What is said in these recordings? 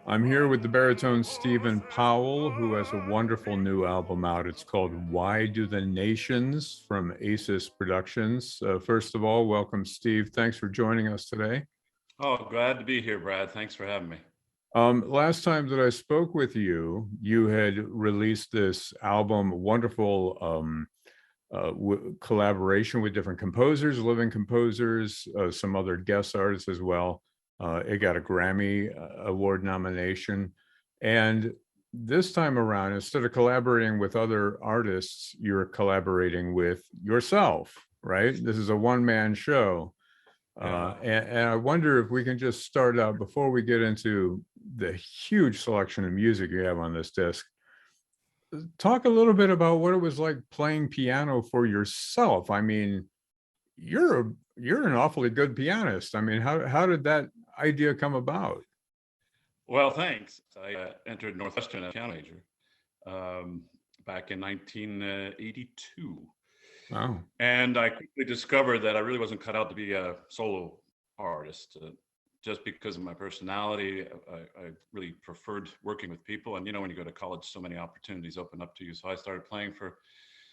I'm here with the baritone Stephen Powell, who has a wonderful new album out. It's called Why Do the Nations from Aces Productions. First of all, welcome, Steve. Thanks for joining us today. Oh, glad to be here, Brad. Thanks for having me. Last time that I spoke with you, you had released this album, wonderful collaboration with different composers, living composers, some other guest artists as well. It got a Grammy Award nomination. And this time around, instead of collaborating with other artists, you're collaborating with yourself, right? This is a one-man show. And I wonder if we can just start out before we get into the huge selection of music you have on this disc. Talk a little bit about what it was like playing piano for yourself. I mean, you're an awfully good pianist. I mean, how did that idea come about? Well, thanks. I entered Northwestern as a piano major back in 1982. Wow. And I quickly discovered that I really wasn't cut out to be a solo artist. Just because of my personality, I really preferred working with people. And when you go to college, so many opportunities open up to you. So I started playing for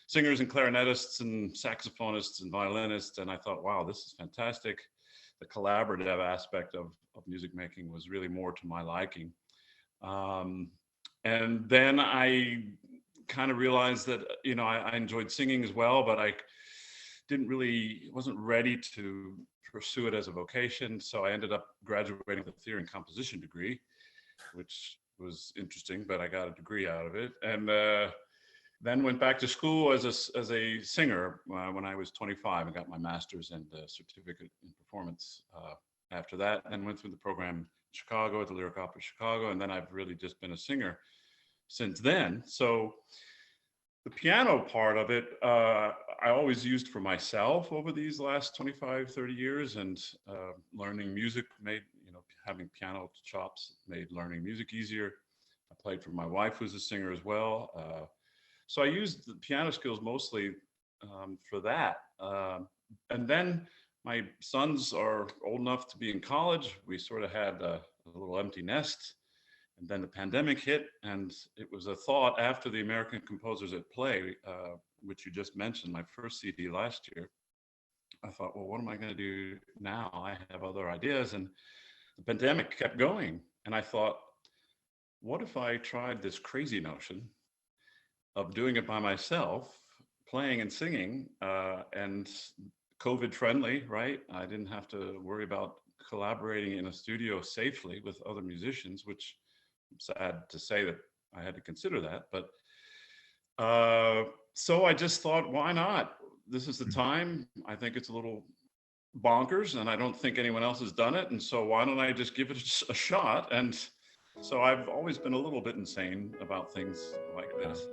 singers and clarinetists and saxophonists and violinists. And I thought, wow, this is fantastic. The collaborative aspect of music making was really more to my liking. And then I kind of realized that, I enjoyed singing as well, but I wasn't ready to pursue it as a vocation. So I ended up graduating with a theory and composition degree, which was interesting, but I got a degree out of it. And then went back to school as a singer when I was 25 and got my master's and certificate in performance after that, and went through the program in Chicago at the Lyric Opera Chicago. And then I've really just been a singer since then. So the piano part of it, I always used for myself over these last 25, 30 years, and learning music having piano chops made learning music easier. I played for my wife, who's a singer as well. So I used the piano skills mostly for that. And then my sons are old enough to be in college. We sort of had a little empty nest. And then the pandemic hit, and it was a thought after the American Composers at Play, which you just mentioned, my first CD last year. I thought, well, what am I going to do now? I have other ideas. And the pandemic kept going. And I thought, what if I tried this crazy notion of doing it by myself, playing and singing, and COVID friendly, right? I didn't have to worry about collaborating in a studio safely with other musicians, which I'm sad to say that I had to consider that. But so I just thought, why not? This is the time. I think it's a little bonkers, and I don't think anyone else has done it. And so why don't I just give it a shot? And so I've always been a little bit insane about things like this.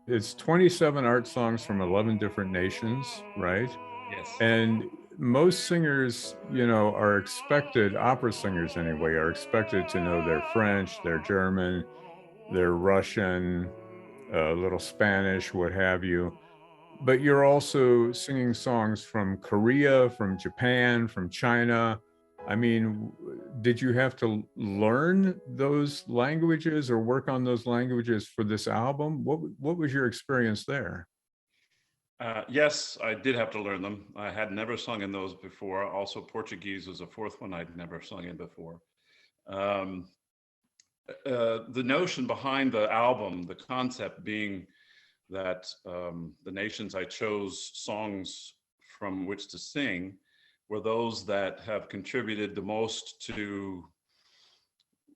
It's 27 art songs from 11 different nations, right? Yes. And most singers, are expected, opera singers anyway, are expected to know their French, their German, their Russian, a little Spanish, what have you. But you're also singing songs from Korea, from Japan, from China. I mean, did you have to learn those languages or work on those languages for this album? What was your experience there? Yes, I did have to learn them. I had never sung in those before. Also, Portuguese was a fourth one I'd never sung in before. Um, the notion behind the album, the concept being that the nations I chose songs from which to sing were those that have contributed the most to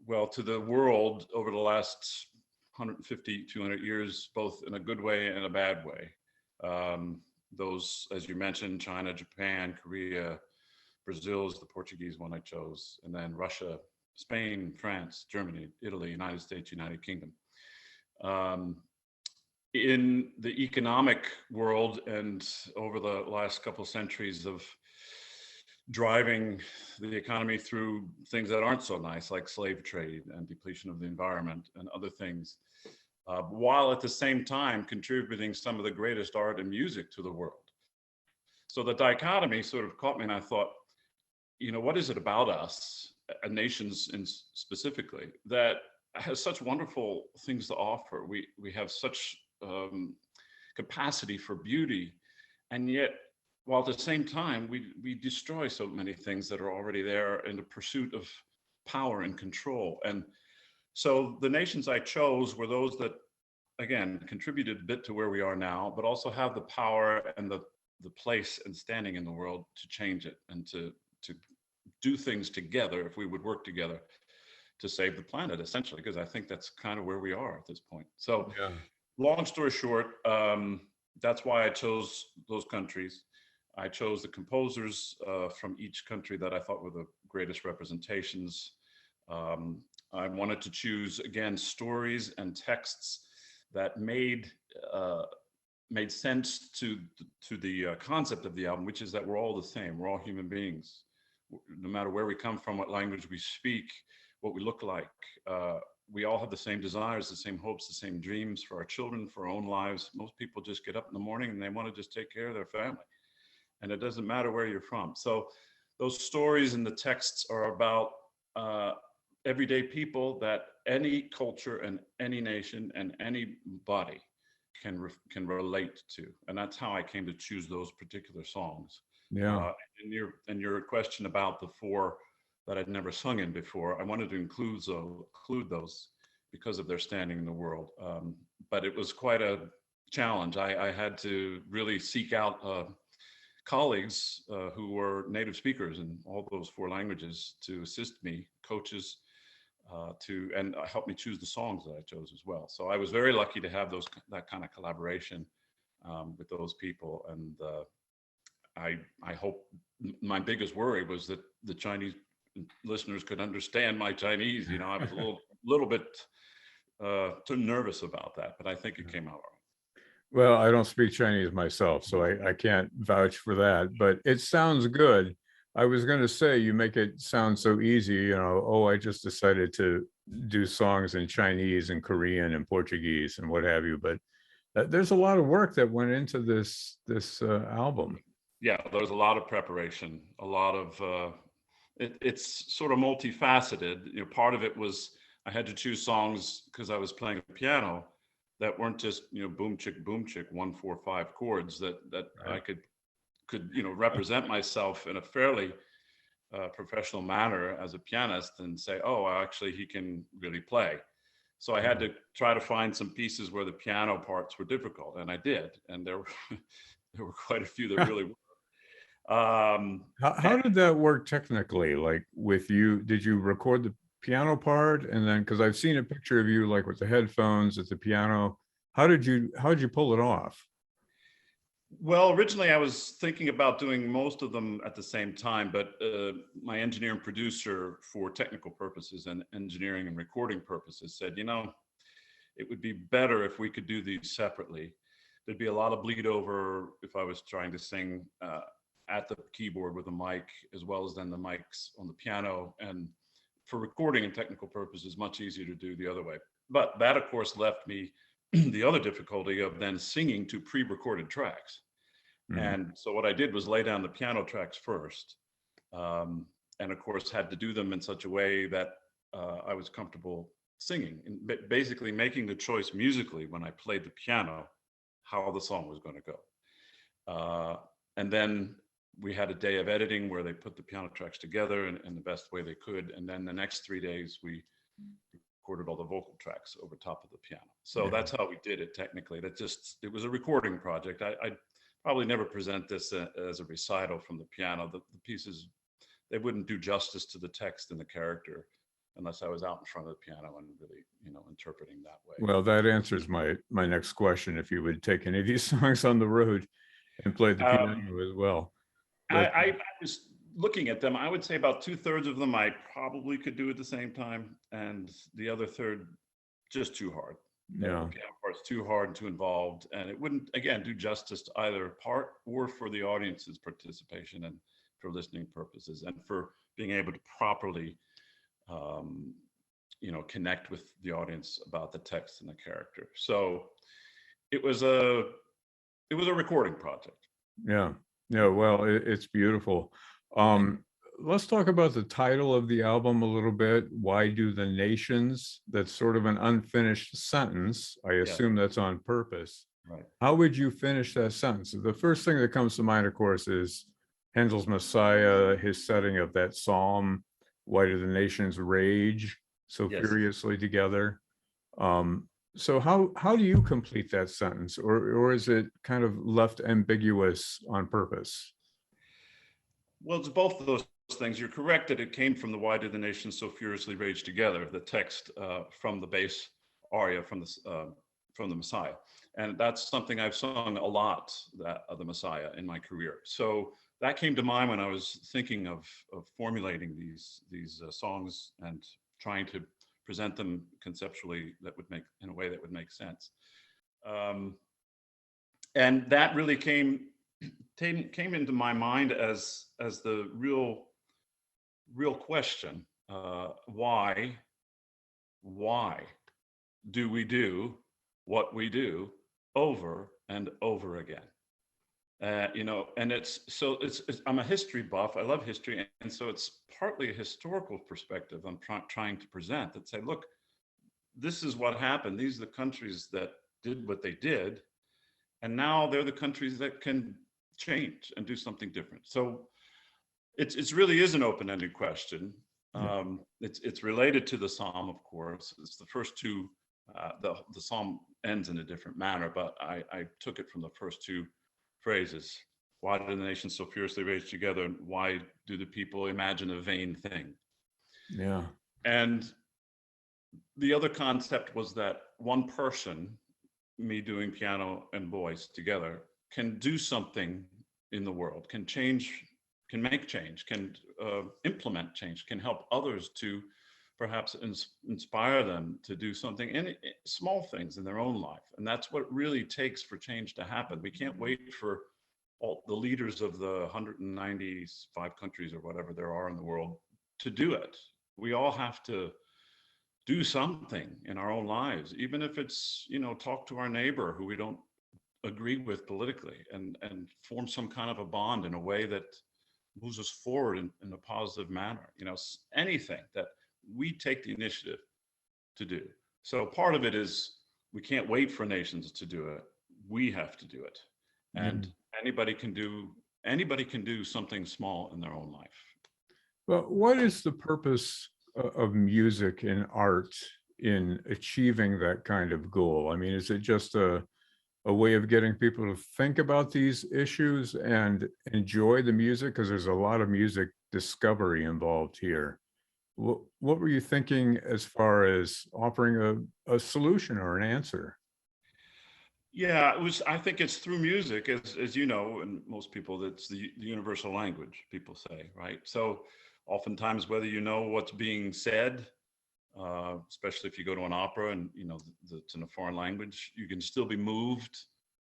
the world over the last 150, 200 years, both in a good way and a bad way. Those, as you mentioned, China, Japan, Korea, Brazil is the Portuguese one I chose, and then Russia, Spain, France, Germany, Italy, United States, United Kingdom. in the economic world and over the last couple centuries of driving the economy through things that aren't so nice, like slave trade and depletion of the environment and other things, while at the same time contributing some of the greatest art and music to the world. So the dichotomy sort of caught me, and I thought, what is it about us, nations specifically, that has such wonderful things to offer? We have such capacity for beauty, and yet, while at the same time we destroy so many things that are already there in the pursuit of power and control. And so the nations I chose were those that, again, contributed a bit to where we are now, but also have the power and the place and standing in the world to change it and to do things together, if we would work together to save the planet, essentially, because I think that's kind of where we are at this point. So Yeah. long story short, that's why I chose those countries. I chose the composers from each country that I thought were the greatest representations. I wanted to choose, again, stories and texts that made sense to the concept of the album, which is that we're all the same. We're all human beings, no matter where we come from, what language we speak, what we look like. We all have the same desires, the same hopes, the same dreams for our children, for our own lives. Most people just get up in the morning and they want to just take care of their family. And it doesn't matter where you're from. So those stories and the texts are about everyday people that any culture and any nation and anybody can relate to. And that's how I came to choose those particular songs. Yeah. And your question about the 4 that I'd never sung in before, I wanted to include those because of their standing in the world. But it was quite a challenge. I had to really seek out colleagues who were native speakers in all those 4 languages to assist me, coaches, and help me choose the songs that I chose as well. So I was very lucky to have that kind of collaboration with those people. And I hope, my biggest worry was that the Chinese listeners could understand my Chinese. I was a little bit too nervous about that, but I think it came out all right. Well, I don't speak Chinese myself, so I can't vouch for that, but it sounds good. I was going to say, you make it sound so easy, oh, I just decided to do songs in Chinese and Korean and Portuguese and what have you, but there's a lot of work that went into this album. Yeah, there was a lot of preparation, a lot of, it's sort of multifaceted. Part of it was I had to choose songs because I was playing a piano that weren't just, boom chick, 1, 4, 5 chords that right. I could represent myself in a fairly professional manner as a pianist and say, oh, actually he can really play. So I had to try to find some pieces where the piano parts were difficult, and I did, and there were quite a few that really were. How did that work technically? Like with you, did you record the piano part, and then, because I've seen a picture of you like with the headphones at the piano, how did you pull it off? Well, originally I was thinking about doing most of them at the same time, but my engineer and producer, for technical purposes and engineering and recording purposes, said, it would be better if we could do these separately. There'd be a lot of bleed over if I was trying to sing at the keyboard with a mic, as well as then the mics on the piano. And for recording and technical purposes, much easier to do the other way. But that, of course, left me the other difficulty of then singing to pre-recorded tracks. And so what I did was lay down the piano tracks first, and of course had to do them in such a way that I was comfortable singing, and basically making the choice musically when I played the piano how the song was going to go. And then we had a day of editing where they put the piano tracks together in the best way they could, and then the next 3 days we recorded all the vocal tracks over top of the piano. So that's how we did it technically. It was a recording project. I probably never present this as a recital from the piano. The pieces, they wouldn't do justice to the text and the character unless I was out in front of the piano and really, interpreting that way. Well, that answers my next question. If you would take any of these songs on the road and play the piano as well. But I was looking at them. I would say about 2/3 of them I probably could do at the same time, and the other third just too hard. Yeah. The piano part's too hard and too involved, and it wouldn't, again, do justice to either part or for the audience's participation and for listening purposes and for being able to properly, um, connect with the audience about the text and the character. So it was a recording project. Yeah. Yeah. Well, it's beautiful. Um, let's talk about the title of the album a little bit. Why Do the Nations? That's sort of an unfinished sentence. I Yeah, assume that's on purpose. right. How would you finish that sentence? The first thing that comes to mind, of course, is Handel's Messiah, his setting of that psalm. Why do the nations rage so Yes. furiously together? Um, so how do you complete that sentence, or is it kind of left ambiguous on purpose? Well, it's both of those things. You're correct that it came from the "Why Do the Nations So Furiously Rage Together," the text from the bass aria from the Messiah, and that's something I've sung a lot, that of the Messiah, in my career. So that came to mind when I was thinking of formulating these songs and trying to present them conceptually that would make in a way that would make sense. Um, and that really came into my mind as the real question. Why do we do what we do over and over again? And I'm a history buff. I love history, and so it's partly a historical perspective I'm trying to present, that say, look, this is what happened. These are the countries that did what they did, and now they're the countries that can change and do something different. So it's really is an open-ended question. It's related to the psalm, of course. It's the first two. The psalm ends in a different manner, but I took it from the first two phrases. Why do the nations so furiously rage together? And why do the people imagine a vain thing? Yeah. And the other concept was that one person, me doing piano and voice together, can do something in the world, can change, can make change, can implement change, can help others to perhaps inspire them to do something, any small things in their own life. And that's what it really takes for change to happen. We can't wait for all the leaders of the 195 countries or whatever there are in the world to do it. We all have to do something in our own lives, even if it's, talk to our neighbor who we don't agree with politically, and form some kind of a bond in a way that moves us forward in a positive manner. Anything that we take the initiative to do. So part of it is we can't wait for nations to do it. We have to do it. And anybody can do something small in their own life. But what is the purpose of music and art in achieving that kind of goal? I mean, is it just a way of getting people to think about these issues and enjoy the music? Because there's a lot of music discovery involved here. What were you thinking as far as offering a solution or an answer? Yeah, I think it's through music, as you know, and most people, that's the universal language, people say, right? So oftentimes, whether you know what's being said, especially if you go to an opera and it's in a foreign language, you can still be moved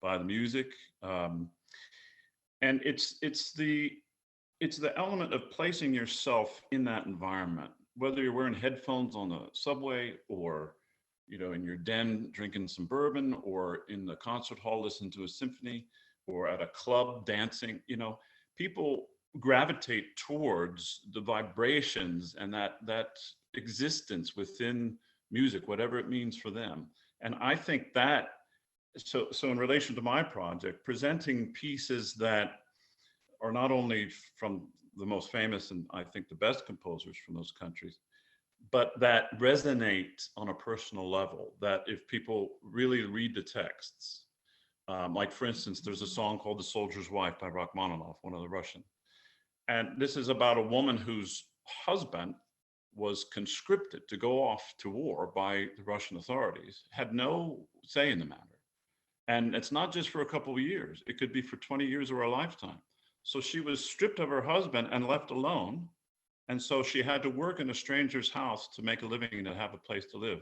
by the music. And it's the element of placing yourself in that environment, whether you're wearing headphones on the subway, or in your den drinking some bourbon, or in the concert hall listening to a symphony, or at a club dancing. People gravitate towards the vibrations and that existence within music, whatever it means for them. And I think that, so in relation to my project, presenting pieces that are not only from the most famous and I think the best composers from those countries, but that resonate on a personal level, that if people really read the texts, like for instance, there's a song called "The Soldier's Wife" by Rachmaninoff, one of the Russian. And this is about a woman whose husband was conscripted to go off to war by the Russian authorities, had no say in the matter. And it's not just for a couple of years, it could be for 20 years or a lifetime. So she was stripped of her husband and left alone. And so she had to work in a stranger's house to make a living and to have a place to live.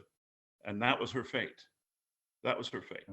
And that was her fate. That was her fate.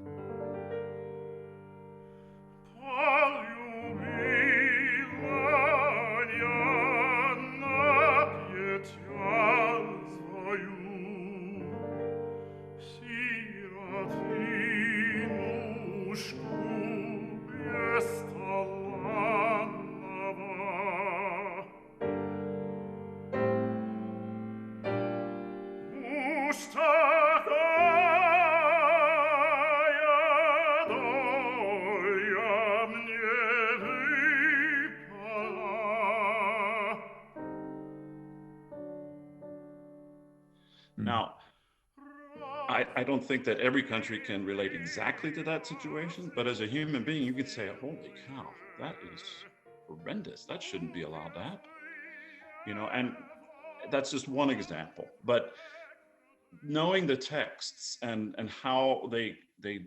Now, I don't think that every country can relate exactly to that situation, but as a human being, you could say, holy cow, that is horrendous. That shouldn't be allowed to happen. And that's just one example. But knowing the texts and how they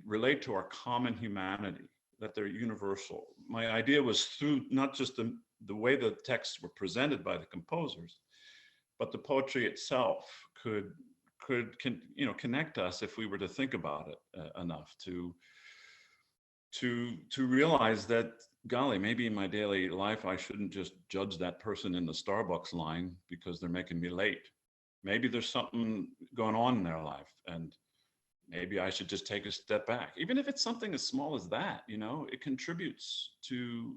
relate to our common humanity, that they're universal. My idea was through not just the way the texts were presented by the composers, but the poetry itself could connect us if we were to think about it enough to realize that, golly, maybe in my daily life I shouldn't just judge that person in the Starbucks line because they're making me late. Maybe there's something going on in their life, and maybe I should just take a step back, even if it's something as small as that. It contributes to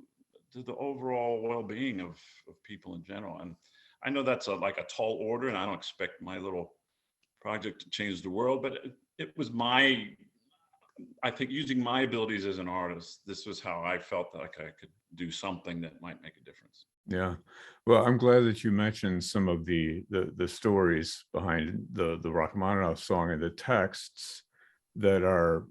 the overall well-being of people in general. And I know that's like a tall order, and I don't expect my little project to change the world, but it was I think using my abilities as an artist, this was how I felt like I could do something that might make a difference. Yeah. Well, I'm glad that you mentioned some of the stories behind the Rachmaninoff song and the texts that are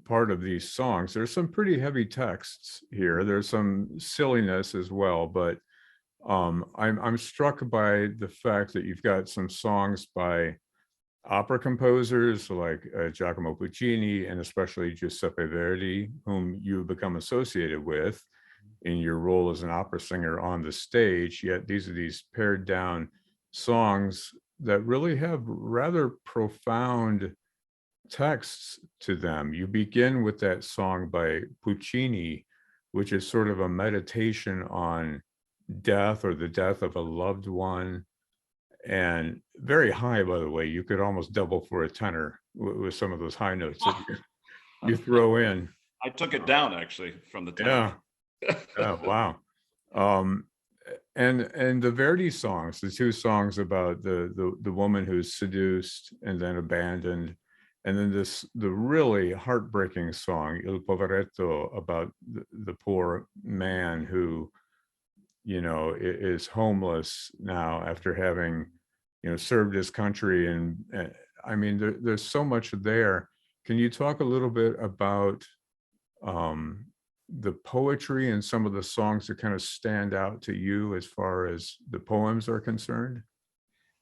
part of these songs. There's some pretty heavy texts here. There's some silliness as well, but I'm struck by the fact that you've got some songs by opera composers like Giacomo Puccini and especially Giuseppe Verdi, whom you become associated with in your role as an opera singer on the stage. Yet these are these pared down songs that really have rather profound texts to them. You begin with that song by Puccini, which is sort of a meditation on death or the death of a loved one, and very high, by the way. You could almost double for a tenor with some of those high notes that you throw in. I took it down actually from the tenor. Yeah. Oh, wow. And the Verdi songs, the two songs about the woman who's seduced and then abandoned, and then the really heartbreaking song Il Poveretto, about the poor man who is homeless now after having served his country. And I mean, there's so much there. Can you talk a little bit about the poetry and some of the songs that kind of stand out to you as far as the poems are concerned?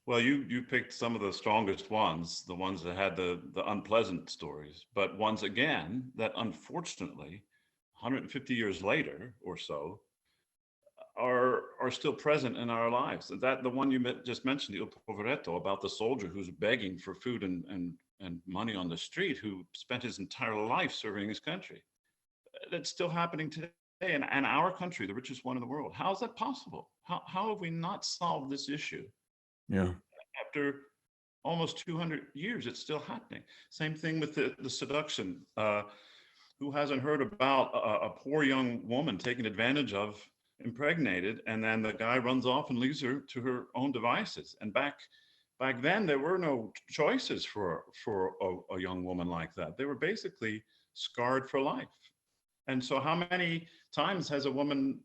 Well, you picked some of the strongest ones, the ones that had the unpleasant stories, but ones again that unfortunately 150 years later or so are still present in our lives. That the one you just mentioned, Il Poveretto, about the soldier who's begging for food and money on the street, who spent his entire life serving his country. That's still happening today in our country, the richest one in the world. How is that possible? How have we not solved this issue? Yeah. After almost 200 years, it's still happening. Same thing with the seduction. Who hasn't heard about a poor young woman taken advantage of, impregnated, and then the guy runs off and leaves her to her own devices? And back then, there were no choices for a young woman like that. They were basically scarred for life. And so how many times has a woman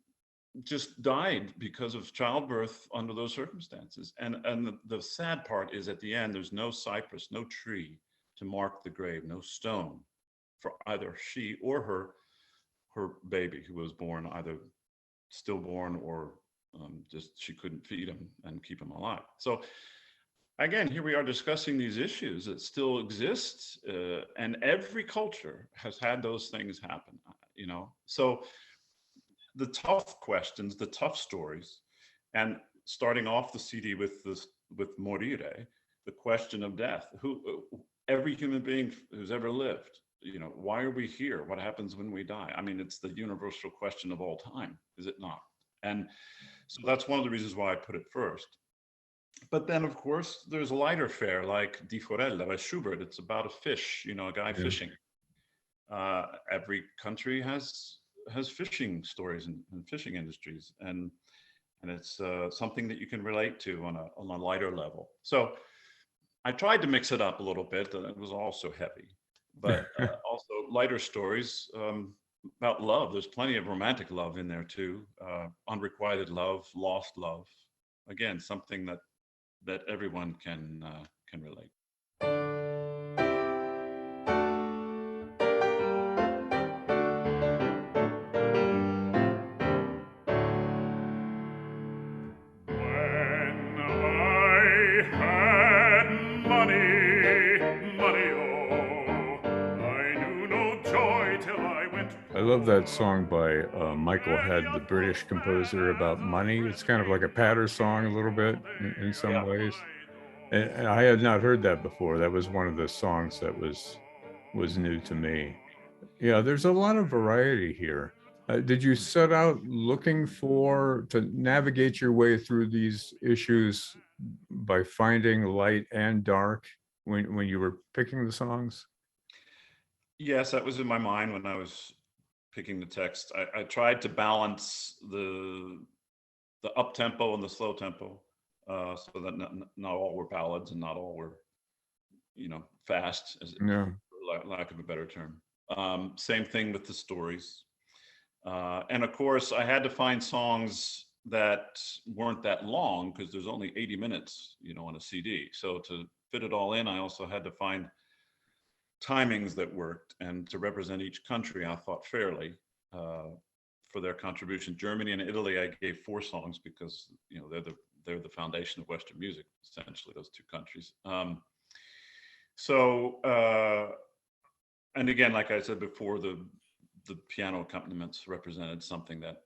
just died because of childbirth under those circumstances? And the sad part is, at the end, there's no cypress, no tree to mark the grave, no stone for either she or her baby, who was born either stillborn or just she couldn't feed him and keep him alive. So again, here we are discussing these issues that still exist, and every culture has had those things happen, So the tough questions, the tough stories, and starting off the CD with Morire, the question of death. Every human being who's ever lived why are we here? What happens when we die? I mean, it's the universal question of all time, is it not? And so that's one of the reasons why I put it first. But then, of course, there's a lighter fare like Die Forelle by Schubert. It's about a fish, a guy Yeah. fishing. Every country has fishing stories and fishing industries, and it's something that you can relate to on a lighter level. So I tried to mix it up a little bit, and it was also heavy, but also lighter stories about love. There's plenty of romantic love in there too, unrequited love, lost love. Again, something that everyone can relate. When I had money, money, oh, I knew no joy till I went I love that song by Michael Head, the British composer, about money. It's kind of like a patter song a little bit in some Yeah. ways. And I had not heard that before. That was one of the songs that was new to me. Yeah, there's a lot of variety here. Did you set out looking to navigate your way through these issues by finding light and dark when you were picking the songs? Yes, that was in my mind when I was picking the text. I tried to balance the up tempo and the slow tempo, so that not all were ballads and not all were, fast, Yeah. for lack of a better term. Same thing with the stories. And of course, I had to find songs that weren't that long because there's only 80 minutes, on a CD. So to fit it all in, I also had to find timings that worked and to represent each country, I thought fairly for their contribution. Germany and Italy, I gave 4 songs because they're the foundation of Western music, essentially, those 2 countries. And again, like I said before, the piano accompaniments represented something that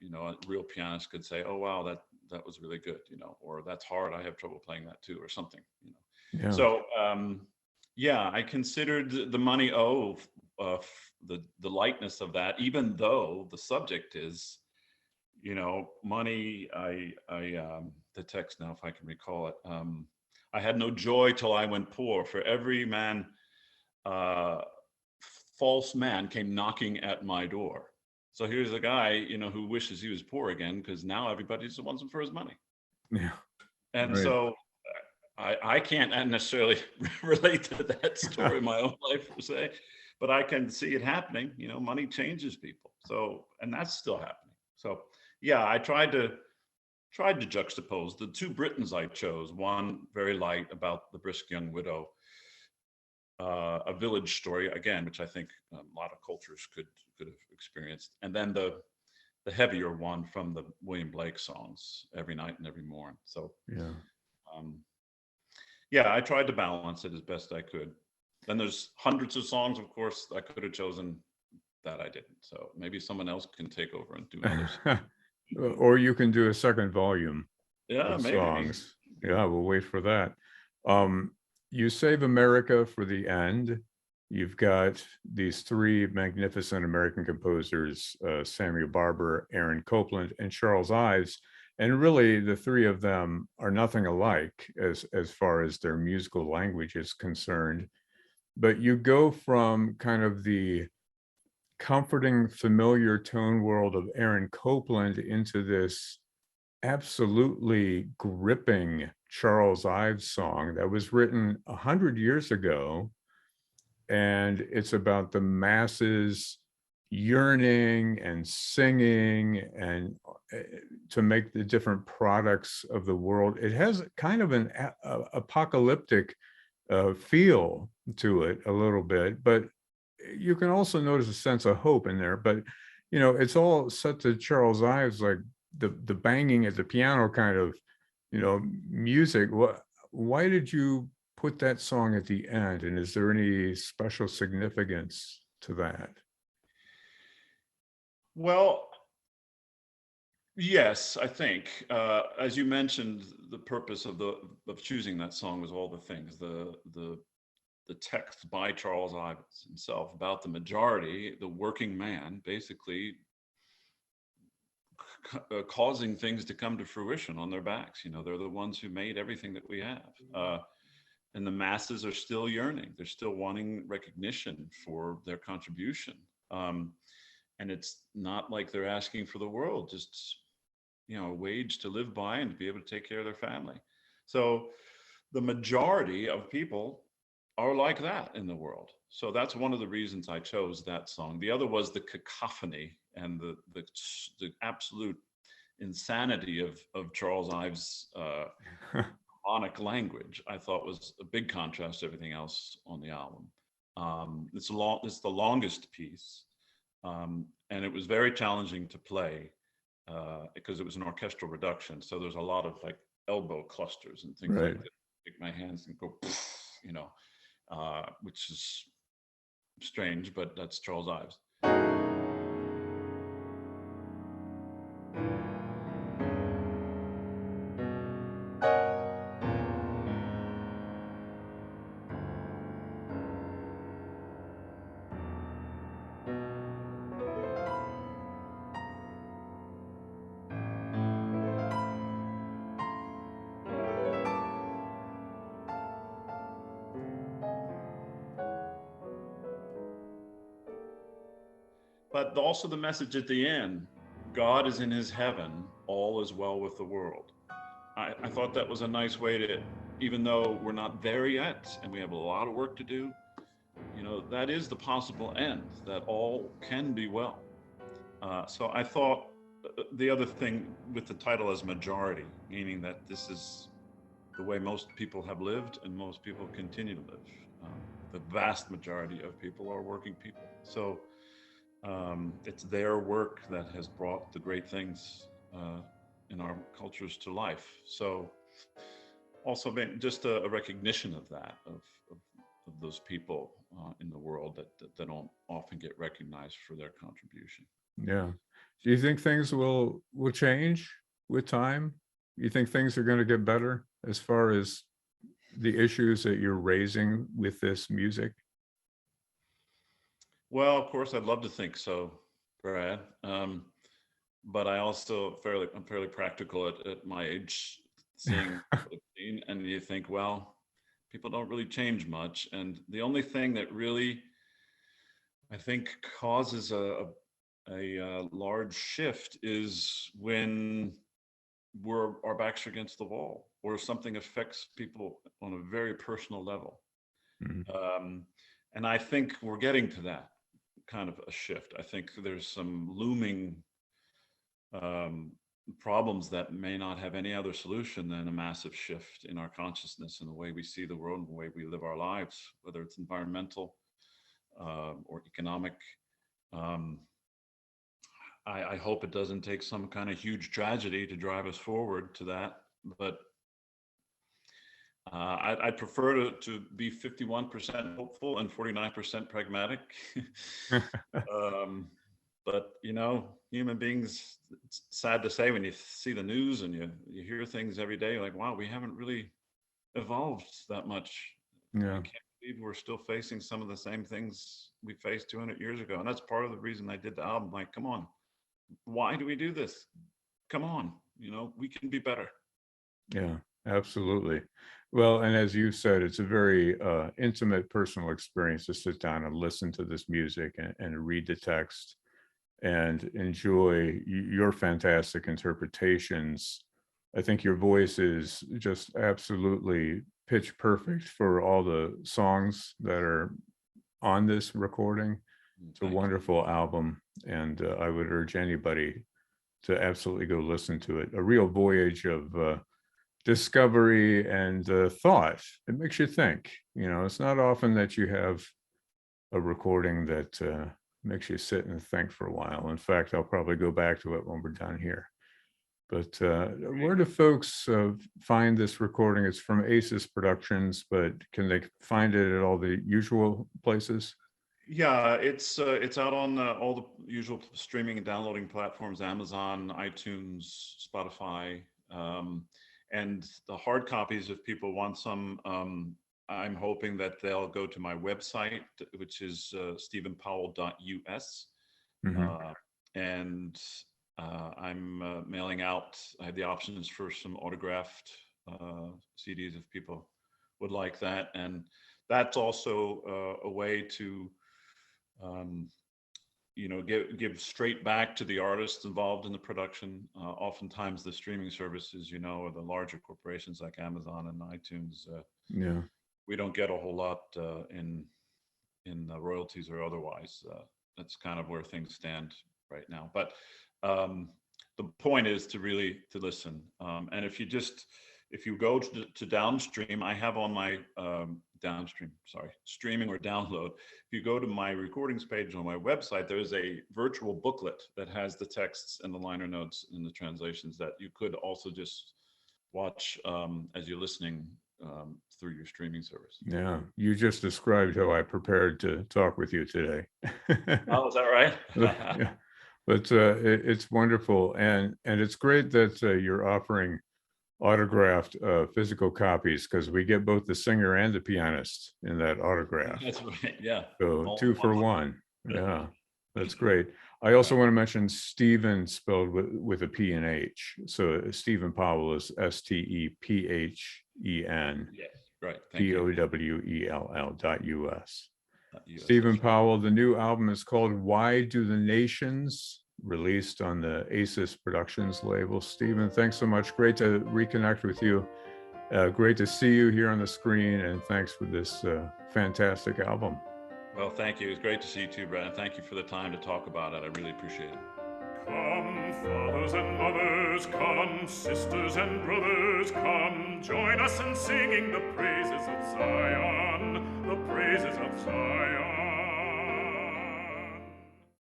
a real pianist could say, "Oh wow, that was really good," or "That's hard. I have trouble playing that too," or something. Yeah. So yeah, I considered the money the lightness of that, even though the subject is money. The text now, if I can recall it. I had no joy till I went poor. For every man, false man came knocking at my door. So here's a guy, who wishes he was poor again because now everybody just wants him for his money. Yeah. And Right. so I can't necessarily relate to that story in my own life per se, but I can see it happening. Money changes people. So, and that's still happening. So yeah, I tried to juxtapose the 2 Britons I chose. One very light about the brisk young widow, a village story again, which I think a lot of cultures could have experienced, and then the heavier one from the William Blake songs, Every Night and Every Morn. So Yeah. yeah, I tried to balance it as best I could. Then there's hundreds of songs, of course, I could have chosen that I didn't. So maybe someone else can take over and do others. Or you can do a second volume Yeah, of maybe. songs. Yeah, we'll wait for that. You save America for the end. You've got these 3 magnificent American composers, Samuel Barber, Aaron Copland, and Charles Ives. And really, the 3 of them are nothing alike as far as their musical language is concerned. But you go from kind of the comforting, familiar tone world of Aaron Copland into this absolutely gripping Charles Ives song that was written 100 years ago. And it's about the masses yearning and singing and to make the different products of the world. It has kind of an apocalyptic feel to it a little bit, but you can also notice a sense of hope in there. But it's all set to Charles Ives, like the banging at the piano kind of music. Why did you put that song at the end, and is there any special significance to that? Well, yes, I think as you mentioned, the purpose of choosing that song was all the things, the the text by Charles Ives himself about the majority, the working man, basically causing things to come to fruition on their backs. You know, they're the ones who made everything that we have. And the masses are still yearning. They're still wanting recognition for their contribution. And it's not like they're asking for the world, just, you know, a wage to live by and to be able to take care of their family. So the majority of people are like that in the world. So that's one of the reasons I chose that song. The other was the cacophony and the absolute insanity of Charles Ives' harmonic language. I thought was a big contrast to everything else on the album. It's the longest piece, and it was very challenging to play because it was an orchestral reduction. So there's a lot of like elbow clusters and things like that. Take my hands and go, you know, which is strange, but that's Charles Ives. But also the message at the end, God is in his heaven, all is well with the world. I thought that was a nice way to, even though we're not there yet and we have a lot of work to do, you know, that is the possible end, that all can be well. So I thought the other thing with the title as majority, meaning that this is the way most people have lived and most people continue to live. The vast majority of people are working people. So it's their work that has brought the great things in our cultures to life. So also just a recognition of that, of those people in the world that don't often get recognized for their contribution. Yeah. Do you think things will change with time? You think things are going to get better as far as the issues that you're raising with this music? Well, of course, I'd love to think so, Brad. But I also I'm fairly practical at my age, seeing and you think, well, people don't really change much. And the only thing that really, I think, causes a large shift is when our backs are against the wall or something affects people on a very personal level. Mm-hmm. And I think we're getting to that kind of a shift. I think there's some looming problems that may not have any other solution than a massive shift in our consciousness and the way we see the world and the way we live our lives, whether it's environmental or economic. I hope it doesn't take some kind of huge tragedy to drive us forward to that, but I'd prefer to be 51% hopeful and 49% pragmatic. But you know, human beings, it's sad to say when you see the news and you hear things every day, like, wow, we haven't really evolved that much. Yeah. I can't believe we're still facing some of the same things we faced 200 years ago. And that's part of the reason I did the album. Like, come on, why do we do this? Come on, you know, we can be better. Yeah, absolutely. Well, and as you said, it's a very intimate, personal experience to sit down and listen to this music and read the text and enjoy your fantastic interpretations. I think your voice is just absolutely pitch perfect for all the songs that are on this recording. It's a wonderful album, and I would urge anybody to absolutely go listen to it. A real voyage of discovery and thought. It makes you think. You know, it's not often that you have a recording that makes you sit and think for a while. In fact, I'll probably go back to it when we're done here. But where do folks find this recording? It's from Aces Productions, but can they find it at all the usual places? Yeah, it's out on all the usual streaming and downloading platforms: Amazon, iTunes, Spotify, and the hard copies, if people want some, I'm hoping that they'll go to my website, which is stephenpowell.us. And I'm mailing out, I have the options for some autographed CDs if people would like that. And that's also a way to, give straight back to the artists involved in the production. Oftentimes the streaming services, or the larger corporations like Amazon and iTunes, we don't get a whole lot in royalties or otherwise. That's kind of where things stand right now. But the point is to listen. And if you go to downstream, I have on my streaming or download. If you go to my recordings page on my website, there's a virtual booklet that has the texts and the liner notes and the translations that you could also just watch as you're listening through your streaming service. Yeah, you just described how I prepared to talk with you today. Oh, is that right? Yeah. But it's wonderful, and it's great that you're offering autographed physical copies, because we get both the singer and the pianist in that autograph. That's right. Yeah. So All 2 for 1. Yeah, that's great. I also want to mention Stephen spelled with a P and H. So Stephen Powell is STEPHEN. Yes. Right. Thank you. POWELL.US. Stephen Powell, the new album is called Why Do the Nations, released on the ACES Productions label. Stephen, thanks so much. Great to reconnect with you. Great to see you here on the screen, and thanks for this fantastic album. Well, thank you. It's great to see you too, Brad. Thank you for the time to talk about it. I really appreciate it. Come, fathers and mothers, come, sisters and brothers, come, join us in singing the praises of Zion, the praises of Zion.